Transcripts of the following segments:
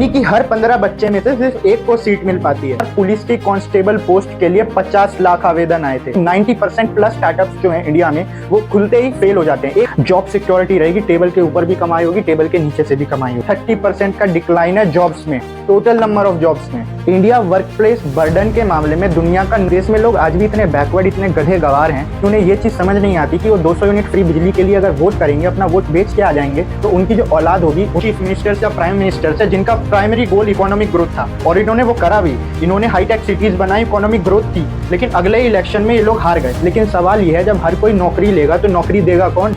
यानी कि हर 15 बच्चे में से सिर्फ एक को सीट मिल पाती है। पुलिस की कांस्टेबल पोस्ट के लिए 50 लाख आवेदन आए थे। 90% प्लस स्टार्टअप्स जो हैं इंडिया में वो खुलते ही फेल हो जाते हैं। एक जॉब सिक्योरिटी रहेगी, टेबल के ऊपर भी कमाई होगी, टेबल के नीचे से भी कमाई होगी। 30% का डिक्लाइन है जॉब्स में, टोटल नंबर ऑफ जॉब्स में। इंडिया वर्क प्लेस बर्डन के मामले में दुनिया का देश में लोग आज भी इतने बैकवर्ड, इतने गधे गवार हैं कि उन्हें ये चीज समझ नहीं आती कि वो 200 यूनिट फ्री बिजली के लिए अगर वोट करेंगे, अपना वोट बेच के आ जाएंगे, तो उनकी जो औलाद होगी वो चीफ मिनिस्टर या प्राइम मिनिस्टर से, जिनका प्राइमरी गोल इकोनॉमिक ग्रोथ था, और इन्होंने वो करा भी। इन्होंने हाईटेक सिटीज बनाई, इकोनॉमिक ग्रोथ थी, लेकिन अगले इलेक्शन में ये लोग हार गए। लेकिन सवाल ये है, जब हर कोई नौकरी लेगा तो नौकरी देगा कौन?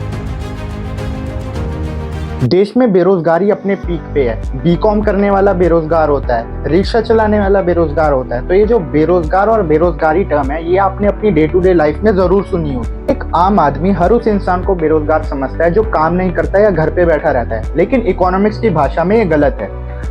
देश में बेरोजगारी अपने पीक पे है। बीकॉम करने वाला बेरोजगार होता है, रिक्शा चलाने वाला बेरोजगार होता है। तो ये जो बेरोजगार और बेरोजगारी टर्म है, ये आपने अपनी डे टू डे लाइफ में जरूर सुनी होगी। एक आम आदमी हर उस इंसान को बेरोजगार समझता है जो काम नहीं करता या घर पे बैठा रहता है, लेकिन इकोनॉमिक्स की भाषा में ये गलत है।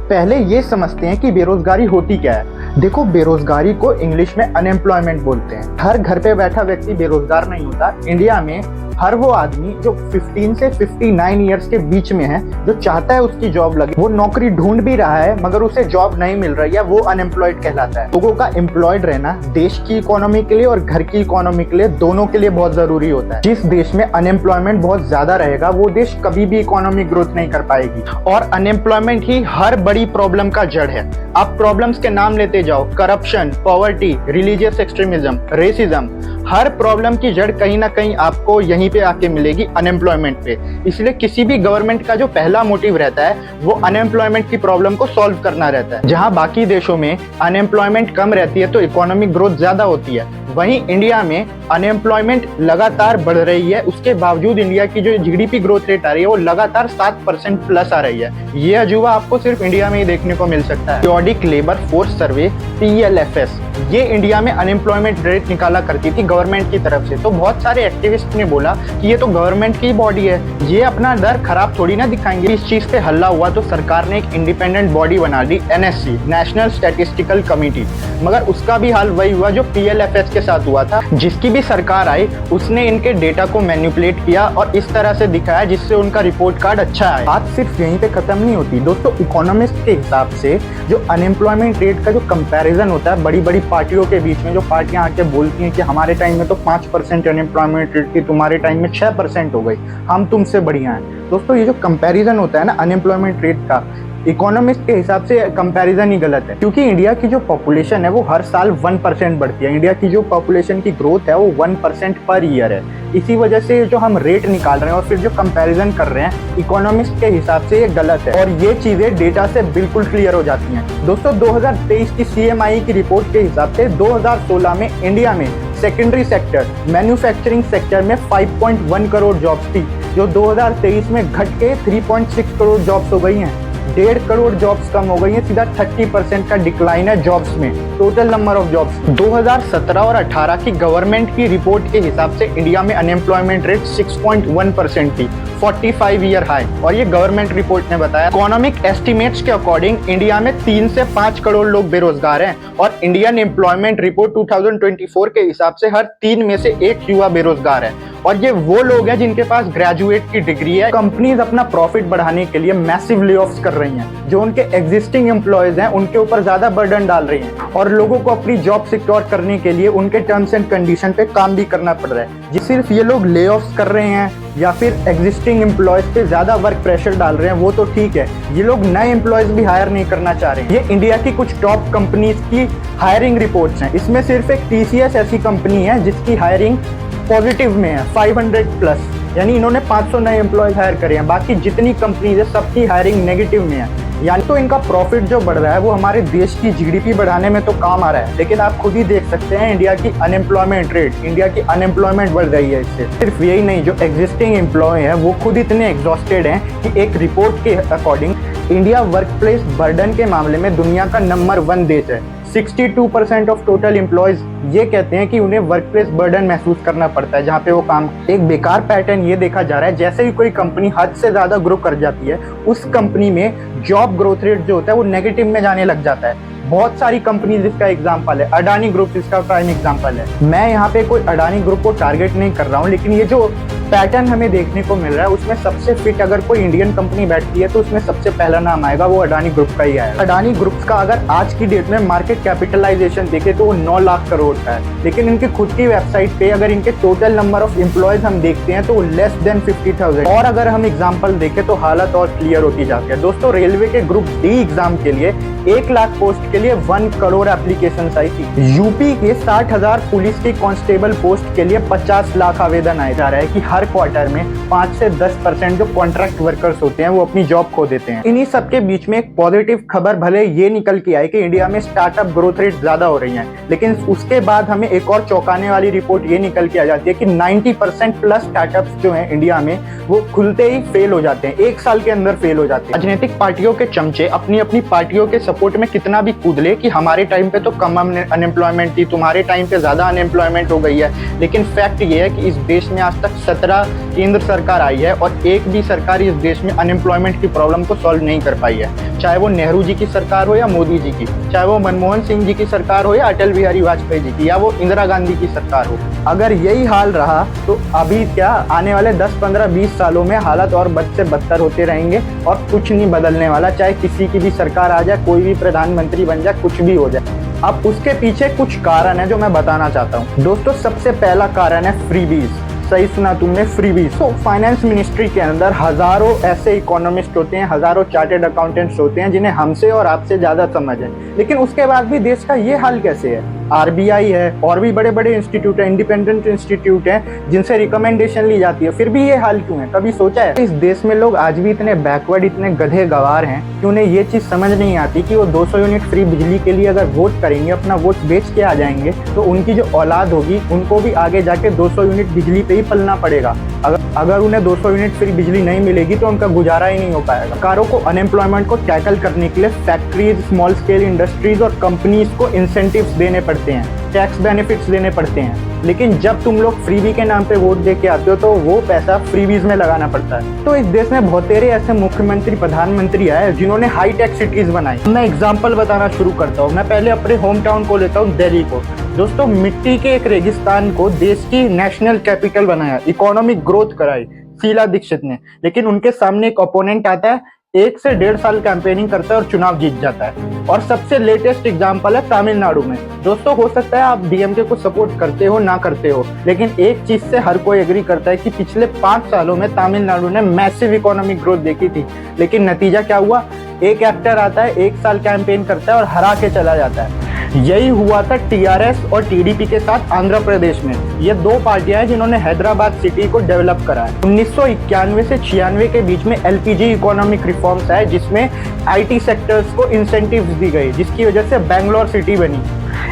पहले ये समझते हैं कि बेरोजगारी होती क्या है। देखो, बेरोजगारी को इंग्लिश में अनएम्प्लॉयमेंट बोलते हैं। हर घर पे बैठा व्यक्ति बेरोजगार नहीं होता। इंडिया में हर वो आदमी जो 15 से 59 ईयर्स के बीच में है, जो चाहता है उसकी जॉब लगे, वो नौकरी ढूंढ भी रहा है मगर उसे जॉब नहीं मिल रही है, वो अनएम्प्लॉयड कहलाता है। लोगों का एम्प्लॉयड रहना देश की इकोनॉमी के लिए और घर की इकोनॉमी के लिए, दोनों के लिए बहुत जरूरी होता है। जिस देश में अनएम्प्लॉयमेंट बहुत ज्यादा रहेगा, वो देश कभी भी इकोनॉमिक ग्रोथ नहीं कर पाएगी। और अनएम्प्लॉयमेंट ही हर बड़ी प्रॉब्लम का जड़ है। आप प्रॉब्लम्स के नाम लेते जाओ, corruption, poverty, religious extremism, racism, हर प्रॉब्लम की जड़ कहीं ना कहीं आपको यहीं पे आके मिलेगी, अनएम्प्लॉयमेंट पे। इसलिए किसी भी गवर्नमेंट का जो पहला मोटिव रहता है वो अनएम्प्लॉयमेंट की प्रॉब्लम को सॉल्व करना रहता है। जहां बाकी देशों में अनएम्प्लॉयमेंट कम रहती है तो इकोनॉमिक ग्रोथ ज्यादा होती है, वहीं इंडिया में अनएम्प्लॉयमेंट लगातार बढ़ रही है। उसके बावजूद इंडिया की जो जीडीपी ग्रोथ रेट आ रही है वो लगातार 7% प्लस आ रही है। ये अजूबा आपको सिर्फ इंडिया में ही देखने को मिल सकता है। Periodic labour force survey PLFS, ये इंडिया में अनएम्प्लॉयमेंट रेट निकाला करती थी गवर्नमेंट की तरफ से। तो बहुत सारे एक्टिविस्ट ने बोला कि ये तो गवर्नमेंट की बॉडी है, ये अपना दर खराब थोड़ी ना दिखाएंगे। इस चीज पे हल्ला हुआ तो सरकार ने एक इंडिपेंडेंट बॉडी बना दी, NSC, नेशनल स्टैटिस्टिकल कमिटी। मगर उसका भी हाल वही हुआ जो PLFS के साथ हुआ था। जिसकी भी सरकार आई उसने इनके डेटा को मैनिपुलेट किया और इस तरह से दिखाया जिससे उनका रिपोर्ट कार्ड अच्छा है। बात सिर्फ यहीं पे खत्म नहीं होती दोस्तों। इकोनॉमिस्ट के हिसाब से जो अनएम्प्लॉयमेंट रेट का जो कंपैरिजन होता है बड़ी बड़ी पार्टियों के बीच में, जो पार्टियां आके बोलती हैं कि हमारे टाइम में तो 5% अनएम्प्लॉयमेंट रेट थी, तुम्हारे टाइम में 6% हो गई, हम तुमसे बढ़िया हैं। दोस्तों, ये जो कंपैरिजन होता है ना अनएम्प्लॉयमेंट रेट का, इकोनॉमिस्ट के हिसाब से कंपैरिजन ही गलत है। क्योंकि इंडिया की जो पॉपुलेशन है वो हर साल 1% बढ़ती है। इंडिया की जो पॉपुलेशन की ग्रोथ है वो 1% पर ईयर है। इसी वजह से जो हम रेट निकाल रहे हैं और फिर जो कंपैरिजन कर रहे हैं इकोनॉमिस्ट के हिसाब से, ये गलत है। और ये चीजें डेटा से बिल्कुल क्लियर हो जाती हैं। दोस्तों, 2023 की CMI की रिपोर्ट के हिसाब से 2016 में इंडिया में सेकेंडरी सेक्टर, मैन्युफैक्चरिंग सेक्टर में 5.1 करोड़ जॉब्स थी, जो 2023 में घट के 3.6 करोड़ जॉब्स हो गई हैं। 1.5 करोड़ जॉब्स कम हो गई हैं। सीधा 30% का डिक्लाइन है जॉब्स में, टोटल नंबर ऑफ जॉब्स। 2017 और 18 की गवर्नमेंट की रिपोर्ट के हिसाब से इंडिया में अनएम्प्लॉयमेंट रेट 6.1% थी, 45 ईयर हाई। और ये गवर्नमेंट रिपोर्ट ने बताया। इकोनॉमिक एस्टिमेट्स के अकॉर्डिंग इंडिया में 3 से 5 करोड़ लोग बेरोजगार हैं और इंडियन एम्प्लॉयमेंट रिपोर्ट 2024 के हिसाब से हर 3 में से 1 युवा बेरोजगार है। और ये वो लोग हैं जिनके पास ग्रेजुएट की डिग्री है। कंपनीज अपना प्रॉफिट बढ़ाने के लिए मैसिव ले-ऑफ्स कर रही हैं। जो उनके एग्जिस्टिंग एम्प्लॉयज हैं उनके ऊपर ज्यादा बर्डन डाल रही हैं और लोगों को अपनी जॉब सिक्योर करने के लिए उनके टर्म्स एंड कंडीशन पे काम भी करना पड़ रहा है। जी, सिर्फ ये लोग ले-ऑफ्स कर रहे हैं या फिर एग्जिस्टिंग एम्प्लॉयज पे ज्यादा वर्क प्रेशर डाल रहे हैं वो तो ठीक है, ये लोग नए एम्प्लॉयज भी हायर नहीं करना चाह रहे हैं। ये इंडिया की कुछ टॉप कंपनीज की हायरिंग रिपोर्ट्स हैं। इसमें सिर्फ एक TCS ऐसी कंपनी है जिसकी हायरिंग पॉजिटिव में है, 500 प्लस, यानी इन्होंने 500 नए एम्प्लॉयज हायर करे हैं। बाकी जितनी कंपनीज है सबकी हायरिंग नेगेटिव में है। यानी तो इनका प्रॉफिट जो बढ़ रहा है वो हमारे देश की GDP बढ़ाने में तो काम आ रहा है, लेकिन आप खुद ही देख सकते हैं इंडिया की अनएम्प्लॉयमेंट रेट, इंडिया की अनएम्प्लॉयमेंट बढ़ रही है इससे। सिर्फ यही नहीं, जो एग्जिस्टिंग एम्प्लॉय हैं वो खुद इतने एग्जॉस्टेड हैं कि एक रिपोर्ट के according India work place burden के मामले में दुनिया का नंबर 1 देश है। 62% ऑफ टोटल एम्प्लॉयज ये कहते हैं कि उन्हें वर्क प्लेस बर्डन महसूस करना पड़ता है जहाँ पे वो काम। एक बेकार पैटर्न ये देखा जा रहा है, जैसे ही कोई कंपनी हद से ज्यादा ग्रो कर जाती है उस कंपनी में जॉब ग्रोथ रेट जो होता है वो नेगेटिव में जाने लग जाता है। बहुत सारी कंपनीज इसका एग्जांपल है, अडानी ग्रुप इसका प्राइम एग्जांपल है। मैं यहाँ पे कोई अडानी ग्रुप को टारगेट नहीं कर रहा हूँ, लेकिन ये जो पैटर्न हमें देखने को मिल रहा है, उसमें सबसे फिट अगर कोई इंडियन कंपनी बैठती है तो उसमें सबसे पहला नाम आएगा, वो अडानी ग्रुप का ही आएगा। अडानी ग्रुप का अगर आज की डेट में मार्केट कैपिटलाइजेशन देखे तो वो 9 लाख करोड़ का है, लेकिन इनकी खुद की वेबसाइट पे अगर इनके टोटल नंबर ऑफ एम्प्लॉयज हम देखते हैं तो वो लेस देन 50,000। और अगर हम एग्जाम्पल देखें तो हालत और क्लियर होती जाती है। दोस्तों, रेलवे के ग्रुप डी एग्जाम के लिए 1 लाख पोस्ट के लिए 1 करोड़ एप्लीकेशन आई थी। यूपी के 60,000 पुलिस की कांस्टेबल पोस्ट के लिए 50 लाख आवेदन आए जा रहा है कि हर क्वार्टर में 5 से 10% जो कॉन्ट्रैक्ट वर्कर्स होते हैं वो अपनी जॉब खो देते हैं। इन्हीं सबके बीच में एक पॉजिटिव खबर भले ये निकल के आई कि इंडिया में स्टार्टअप ग्रोथ रेट ज्यादा हो रही है, लेकिन उसके बाद हमें एक और चौंकाने वाली रिपोर्ट ये निकल के आ जाती है कि 90% प्लस स्टार्टअप्स जो हैं इंडिया में वो खुलते ही फेल हो जाते हैं, 1 साल के अंदर फेल हो जाते हैं। राजनीतिक पार्टियों के चमचे अपनी अपनी पार्टियों के सपोर्ट में कितना भी कूद ले कि हमारे टाइम पे तो कम अनएम्प्लॉयमेंट थी, तुम्हारे टाइम पे ज्यादा अनएम्प्लॉयमेंट हो गई है, लेकिन फैक्ट ये है कि इस देश में आज तक 17 केंद्र सरकार आई है और एक भी सरकार इस देश में अनएम्प्लॉयमेंट की प्रॉब्लम को सॉल्व नहीं कर पाई है। चाहे वो नेहरू जी की सरकार हो या मोदी जी की, चाहे वो मनमोहन सिंह जी की सरकार हो या अटल बिहारी वाजपेयी जी की, या वो इंदिरा गांधी की सरकार हो। अगर यही हाल रहा तो अभी क्या आने वाले 10, 15, 20 सालों में हालात और बद से बदतर होते रहेंगे और कुछ नहीं बदलने वाला। चाहे किसी की भी सरकार आ जाए, कोई भी प्रधानमंत्री बन जाए, कुछ भी हो जाए। अब उसके पीछे कुछ कारण है जो मैं बताना चाहता हूँ। दोस्तों, सबसे पहला कारण है फ्रीबीज। सही सुना तुमने, फ्रीबीज। तो फाइनेंस मिनिस्ट्री के अंदर हजारों ऐसे इकोनॉमिस्ट होते हैं, हजारों चार्टेड अकाउंटेंट्स होते हैं जिन्हें हमसे और आपसे ज्यादा समझ है, लेकिन उसके बाद भी देश का ये हाल कैसे है। आरबीआई है और भी बड़े बड़े इंस्टीट्यूट है, इंडिपेंडेंट इंस्टीट्यूट है जिनसे रिकमेंडेशन ली जाती है, फिर भी ये हाल क्यों है? कभी सोचा है इस देश में लोग आज भी इतने बैकवर्ड, इतने गधे गवार हैं कि उन्हें ये चीज समझ नहीं आती कि वो 200 यूनिट फ्री बिजली के लिए अगर वोट करेंगे, अपना वोट बेच के आ जाएंगे, तो उनकी जो औलाद होगी उनको भी आगे जाके 200 यूनिट बिजली पे ही पलना पड़ेगा। अगर उन्हें 200 यूनिट फ्री बिजली नहीं मिलेगी तो उनका गुजारा ही नहीं हो पाएगा। सरकारों को अनएम्प्लॉयमेंट को टैकल करने के लिए फैक्ट्रीज, स्मॉल स्केल इंडस्ट्रीज और कंपनीज को इंसेंटिव्स देने पड़ते हैं, टैक्स बेनिफिट्स देने पड़ते हैं, लेकिन जब तुम लोग फ्रीबी के नाम पे वोट दे के आते हो तो वो पैसा फ्रीबीज में लगाना पड़ता है। तो इस देश में बहुत तेरे ऐसे मुख्यमंत्री, प्रधानमंत्री आए जिन्होंने हाईटेक सिटीज बनाई। मैं एग्जांपल बताना शुरू करता हूँ। मैं पहले अपने होम टाउन को लेता हूँ, दिल्ली को। दोस्तों, मिट्टी के एक रेगिस्तान को देश की नेशनल कैपिटल बनाया, इकोनॉमिक ग्रोथ कराई शीला दीक्षित ने, लेकिन उनके सामने एक ओपोनेंट आता है, 1 से 1.5 साल कैंपेनिंग करता है और चुनाव जीत जाता है। और सबसे लेटेस्ट एग्जांपल है तमिलनाडु में। दोस्तों, हो सकता है आप डीएमके को सपोर्ट करते हो ना करते हो, लेकिन एक चीज से हर कोई एग्री करता है कि पिछले 5 सालों में तमिलनाडु ने मैसिव इकोनॉमिक ग्रोथ देखी थी, लेकिन नतीजा क्या हुआ? एक एक्टर आता है, 1 साल कैंपेन करता है और हरा के चला जाता है। यही हुआ था टीआरएस और टीडीपी के साथ आंध्र प्रदेश में। ये 2 पार्टियां हैं जिन्होंने हैदराबाद सिटी को डेवलप करा है। 1991 से 96 के बीच में एलपीजी इकोनॉमिक रिफॉर्म्स आए, जिसमें आईटी सेक्टर्स को इंसेंटिव्स दी गई, जिसकी वजह से बैंगलोर सिटी बनी।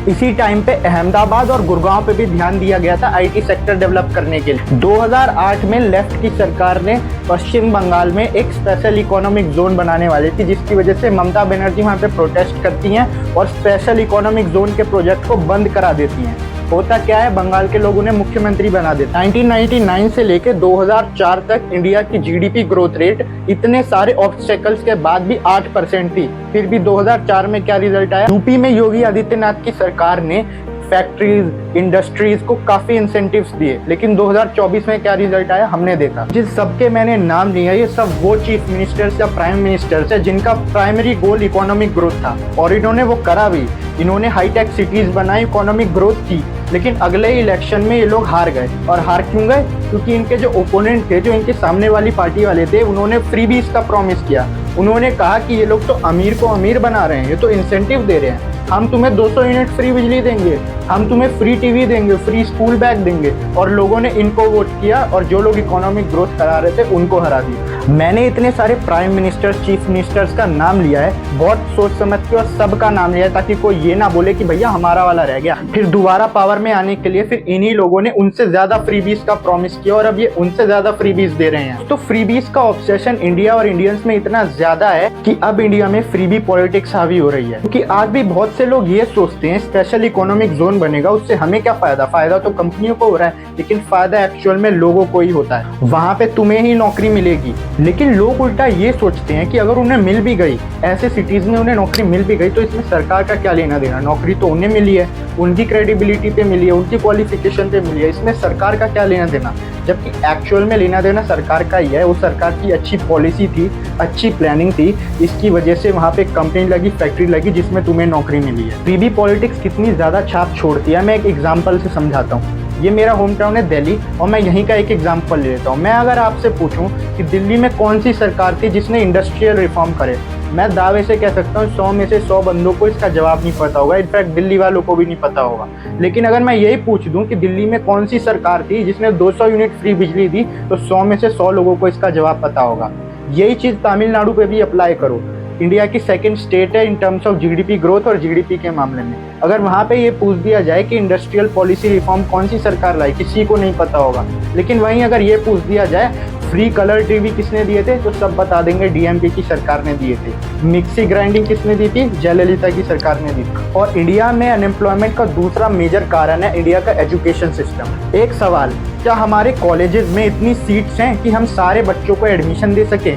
इसी टाइम पे अहमदाबाद और गुड़गांव पे भी ध्यान दिया गया था आईटी सेक्टर डेवलप करने के लिए। 2008 में लेफ्ट की सरकार ने पश्चिम बंगाल में एक स्पेशल इकोनॉमिक जोन बनाने वाली थी, जिसकी वजह से ममता बनर्जी वहां पे प्रोटेस्ट करती हैं और स्पेशल इकोनॉमिक जोन के प्रोजेक्ट को बंद करा देती हैं। होता क्या है, बंगाल के लोग उन्हें मुख्यमंत्री बना देते। 1999 से लेकर 2004 तक इंडिया की जीडीपी ग्रोथ रेट इतने सारे ऑब्स्टेकल्स के बाद भी 8% थी। फिर भी 2004 में क्या रिजल्ट आया? यूपी में योगी आदित्यनाथ की सरकार ने फैक्ट्रीज, इंडस्ट्रीज को काफी इंसेंटिव्स दिए, लेकिन 2024 में क्या रिजल्ट आया हमने देखा। जिस सबके मैंने नाम लिया, ये सब वो चीफ मिनिस्टर्स या प्राइम मिनिस्टर्स है जिनका प्राइमरी गोल इकोनॉमिक ग्रोथ था, और इन्होंने वो करा भी। इन्होंने हाईटेक सिटीज बनाई, इकोनॉमिक ग्रोथ की, लेकिन अगले इलेक्शन में ये लोग हार गए। और हार क्यों गए? क्योंकि इनके जो ओपोनेंट थे, जो इनके सामने वाली पार्टी वाले थे, उन्होंने फ्रीबीज का प्रॉमिस किया। उन्होंने कहा कि ये लोग तो अमीर को अमीर बना रहे हैं, ये तो इंसेंटिव दे रहे हैं, हम तुम्हें 200 यूनिट फ्री बिजली देंगे, हम तुम्हें फ्री टीवी देंगे, फ्री स्कूल बैग देंगे। और लोगों ने इनको वोट किया और जो लोग इकोनॉमिक ग्रोथ करा रहे थे उनको हरा दिया। मैंने इतने सारे प्राइम मिनिस्टर्स, चीफ मिनिस्टर्स का नाम लिया है, बहुत सोच समझ के, और सबका नाम लिया है ताकि कोई ये ना बोले कि भैया हमारा वाला रह गया। फिर दोबारा पावर में आने के लिए फिर इन्हीं लोगों ने उनसे ज्यादा फ्रीबीज का प्रॉमिस किया और अब ये उनसे ज्यादा फ्रीबीज दे रहे हैं। तो फ्रीबीज का ऑब्सेशन इंडिया और इंडियंस में इतना ज्यादा है कि अब इंडिया में फ्रीबी पॉलिटिक्स हावी हो रही है। क्योंकि आज भी बहुत से लोग ये सोचते हैं स्पेशल इकोनॉमिक जोन बनेगा, उससे हमें क्या फायदा? फायदा तो कंपनियों को हो रहा है, लेकिन फायदा एक्चुअल में लोगों को ही होता है। वहां पे तुम्हें ही नौकरी मिलेगी, लेकिन लोग उल्टा ये सोचते हैं कि अगर उन्हें मिल भी गई, ऐसे सिटीज में उन्हें नौकरी मिल भी गई, तो इसमें सरकार का क्या लेना देना? नौकरी तो उन्हें मिली है, उनकी क्रेडिबिलिटी पे मिली है, उनकी क्वालिफिकेशन पे मिली है, इसमें सरकार का क्या लेना देना। जबकि एक्चुअल में लेना देना सरकार का ही है। वो सरकार की अच्छी पॉलिसी थी, अच्छी प्लानिंग थी, इसकी वजह से वहाँ पे कंपनी लगी, फैक्ट्री लगी, जिसमें तुम्हें नौकरी मिली है। बीबी पॉलिटिक्स कितनी ज़्यादा छाप छोड़ती है, मैं एक एग्जाम्पल से समझाता हूँ। ये मेरा होम टाउन है दिल्ली, और मैं यहीं का एक एग्जाम्पल ले लेता हूँ। मैं अगर आपसे पूछूं कि दिल्ली में कौन सी सरकार थी जिसने इंडस्ट्रियल रिफॉर्म करे, मैं दावे से कह सकता हूँ 100 में से 100 बंदों को इसका जवाब नहीं पता होगा। इनफैक्ट दिल्ली वालों को भी नहीं पता होगा। लेकिन अगर मैं यही पूछ दूं कि दिल्ली में कौन सी सरकार थी जिसने 200 यूनिट फ्री बिजली दी, तो 100 में से 100 लोगों को इसका जवाब पता होगा। यही चीज़ तमिलनाडु पे भी अप्लाई करो। इंडिया की सेकंड स्टेट है in terms of GDP growth और जीडीपी के मामले में। अगर वहाँ पे ये पूछ दिया जाए कि इंडस्ट्रियल पॉलिसी रिफॉर्म कौन सी सरकार लाई, किसी को नहीं पता होगा। लेकिन वहीं अगर ये पूछ दिया जाए फ्री कलर टीवी किसने दिए थे, तो सब बता देंगे डीएमके की सरकार ने दिए थे। मिक्सी ग्राइंडिंग किसने दी थी, जयललिता की सरकार ने दी थी। और इंडिया में अनएम्प्लॉयमेंट का दूसरा मेजर कारण है इंडिया का एजुकेशन सिस्टम। एक सवाल, क्या हमारे कॉलेजेस में इतनी सीट्स हैं कि हम सारे बच्चों को एडमिशन दे सके,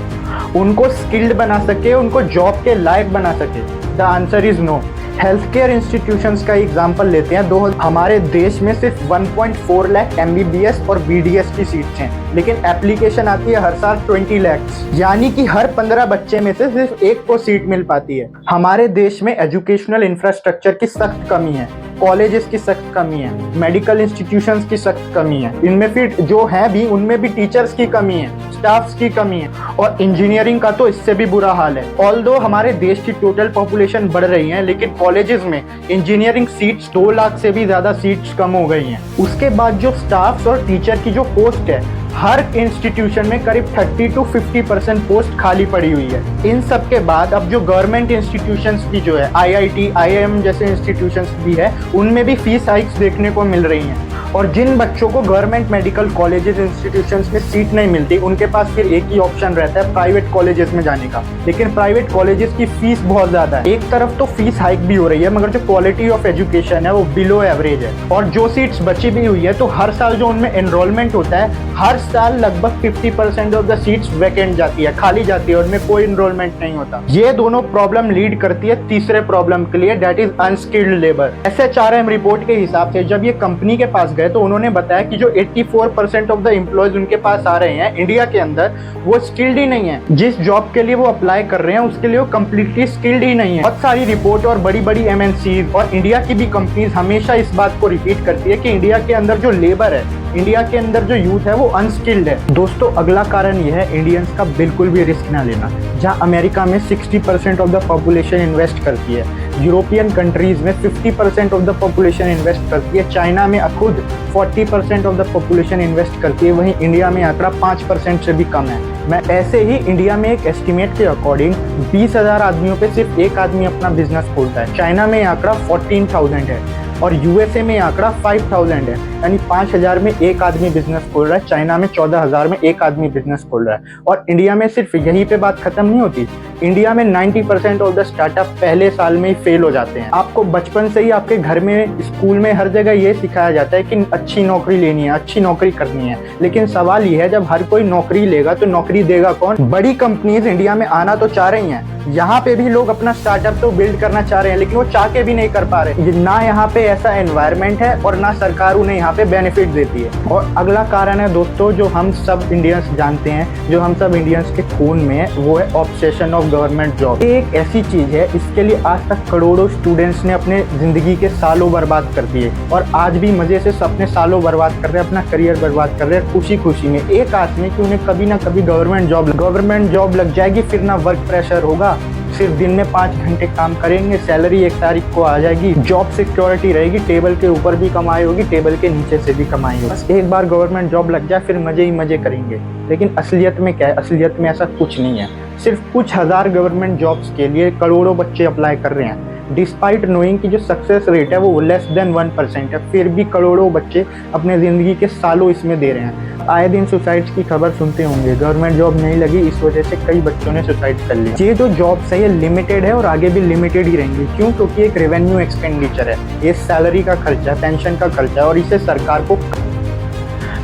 उनको स्किल्ड बना सके, उनको जॉब के लायक बना सके? The answer is no. Health care institutions का एग्जाम्पल लेते हैं। हमारे देश में सिर्फ 1.4 लाख MBBS और BDS की सीट्स हैं, लेकिन एप्लीकेशन आती है हर साल 20 लाख, यानी कि हर 15 बच्चे में से सिर्फ एक को सीट मिल पाती है। हमारे देश में एजुकेशनल इंफ्रास्ट्रक्चर की सख्त कमी है, कॉलेजेस की सख्त कमी है, मेडिकल इंस्टीट्यूशंस की सख्त कमी है। इनमें फिर जो है भी, उनमें भी टीचर्स की कमी है, स्टाफ्स की कमी है, और इंजीनियरिंग का तो इससे भी बुरा हाल है। ऑल्दो हमारे देश की टोटल पॉपुलेशन बढ़ रही है, लेकिन कॉलेजेस में इंजीनियरिंग सीट्स 2 लाख से भी ज़्यादा सीट्स कम हो गई हैं। उसके बाद जो स्टाफ्स और टीचर की जो पोस्ट है, हर इंस्टीट्यूशन में करीब 30 to 50% पोस्ट खाली पड़ी हुई है। इन सब के बाद अब जो गवर्नमेंट इंस्टीट्यूशंस भी जो है, IIT, IIM जैसे इंस्टीट्यूशंस भी है, उनमें भी फीस हाइक्स देखने को मिल रही हैं। और जिन बच्चों को गवर्नमेंट मेडिकल कॉलेजेस इंस्टीट्यूशंस में सीट नहीं मिलती, उनके पास फिर एक ही ऑप्शन रहता है प्राइवेट कॉलेजेस में जाने का। लेकिन प्राइवेट कॉलेजेस की फीस बहुत ज़्यादा है। एक तरफ तो फीस हाइक भी हो रही है, मगर जो क्वालिटी ऑफ एजुकेशन है वो बिलो एवरेज है। और जो सीट्स बची भी हुई है, तो हर साल जो उनमें एनरोलमेंट होता है, हर साल लगभग 50% ऑफ द सीट्स वैकेंट जाती है, खाली जाती है, उनमें कोई एनरोलमेंट नहीं होता। ये दोनों प्रॉब्लम लीड करती है तीसरे प्रॉब्लम के लिए, that is unskilled labour. SHRM report के हिसाब से जब ये कंपनी के पास गए, तो उन्होंने बताया कि जो 84% ऑफ द एम्प्लॉयज उनके पास आ रहे हैं इंडिया के अंदर, वो स्किल्ड ही नहीं है। जिस जॉब के लिए वो अप्लाई कर रहे हैं, उसके लिए वो कम्प्लीटली स्किल्ड ही नहीं है। बहुत सारी रिपोर्ट और बड़ी बड़ी MNCs और इंडिया की भी कंपनीज हमेशा इस बात को रिपीट करती है कि इंडिया के अंदर जो लेबर है, इंडिया के अंदर जो यूथ है, वो अनस्किल्ड है। दोस्तों, अगला कारण यह है इंडियंस का बिल्कुल भी रिस्क ना लेना। जहां अमेरिका में 60% ऑफ द पॉपुलेशन इन्वेस्ट करती है, यूरोपियन कंट्रीज में 50% ऑफ द पॉपुलेशन इन्वेस्ट करती है, चाइना में खुद 40% ऑफ द पॉपुलेशन इन्वेस्ट करती है, वहीं इंडिया में आंकड़ा 5% से भी कम है। मैं ऐसे ही इंडिया में एक एस्टिमेट के अकॉर्डिंग 20,000 आदमियों पे सिर्फ एक आदमी अपना बिजनेस खोलता है। चाइना में आंकड़ा 14,000 है और USA में आंकड़ा 5,000 है, यानी 5,000 में एक आदमी बिजनेस खोल रहा है। चाइना में 14,000 में एक आदमी बिजनेस खोल रहा है। और इंडिया में सिर्फ यहीं पे बात खत्म नहीं होती। इंडिया में 90% ऑफ द स्टार्टअप पहले साल में ही फेल हो जाते हैं। आपको बचपन से ही आपके घर में, स्कूल में, हर जगह ये सिखाया जाता है कि अच्छी नौकरी लेनी है, अच्छी नौकरी करनी है। लेकिन सवाल ये है, जब हर कोई नौकरी लेगा तो नौकरी देगा कौन? बड़ी कंपनीज इंडिया में आना तो चाह रही हैं, यहाँ पे भी लोग अपना स्टार्टअप तो बिल्ड करना चाह रहे हैं, लेकिन वो चाह के भी नहीं कर पा रहे। ना यहाँ पे ऐसा एनवायरनमेंट है और ना सरकार उन्हें यहाँ पे बेनिफिट देती है। और अगला कारण है दोस्तों, जो हम सब इंडियंस जानते हैं, जो हम सब इंडियंस के खून में है, वो है ऑब्सेशन ऑफ गवर्नमेंट जॉब। ये एक ऐसी चीज है, इसके लिए आज तक करोड़ों स्टूडेंट्स ने अपने जिंदगी के सालों बर्बाद कर दिए, और आज भी मजे से अपने सालों बर्बाद कर रहे हैं, अपना करियर बर्बाद कर रहे हैं, खुशी खुशी में, एक आस में कि उन्हें कभी ना कभी गवर्नमेंट जॉब लग जाएगी, फिर ना वर्क प्रेशर होगा, सिर्फ दिन में 5 घंटे काम करेंगे, सैलरी 1 तारीख को आ जाएगी, जॉब सिक्योरिटी रहेगी, टेबल के ऊपर भी कमाई होगी, टेबल के नीचे से भी कमाई होगी। बस एक बार गवर्नमेंट जॉब लग जाए, फिर मजे ही मजे करेंगे। लेकिन असलियत में क्या है? असलियत में ऐसा कुछ नहीं है। सिर्फ कुछ हज़ार गवर्नमेंट जॉब्स के लिए करोड़ों बच्चे अप्लाई कर रहे हैं। डिस्पाइट नोइंग की जो सक्सेस रेट है वो लेस देन 1% है, फिर भी करोड़ों बच्चे अपने ज़िंदगी के सालों इसमें दे रहे हैं। आए दिन सुसाइड्स की खबर सुनते होंगे, गवर्नमेंट जॉब नहीं लगी, इस वजह से कई बच्चों ने सुसाइड कर लिया। ये जो जॉब्स है ये लिमिटेड है और आगे भी लिमिटेड ही रहेंगी। क्यों? क्योंकि एक रेवेन्यू एक्सपेंडिचर है, ये सैलरी का खर्चा, पेंशन का खर्चा, और इसे सरकार को,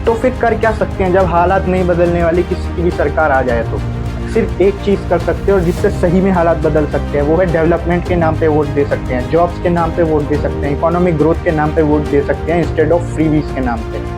तो फिर कर क्या सकते हैं जब हालात नहीं बदलने वाली किसी की भी सरकार आ जाए तो? सिर्फ एक चीज़ कर सकते हैं और जिससे सही में हालात बदल सकते हैं, वो है डेवलपमेंट के नाम पे वोट दे सकते हैं, जॉब्स के नाम पे वोट दे सकते हैं, इकोनॉमिक ग्रोथ के नाम पे वोट दे सकते हैं इंस्टेड ऑफ फ्रीबीज के नाम पे।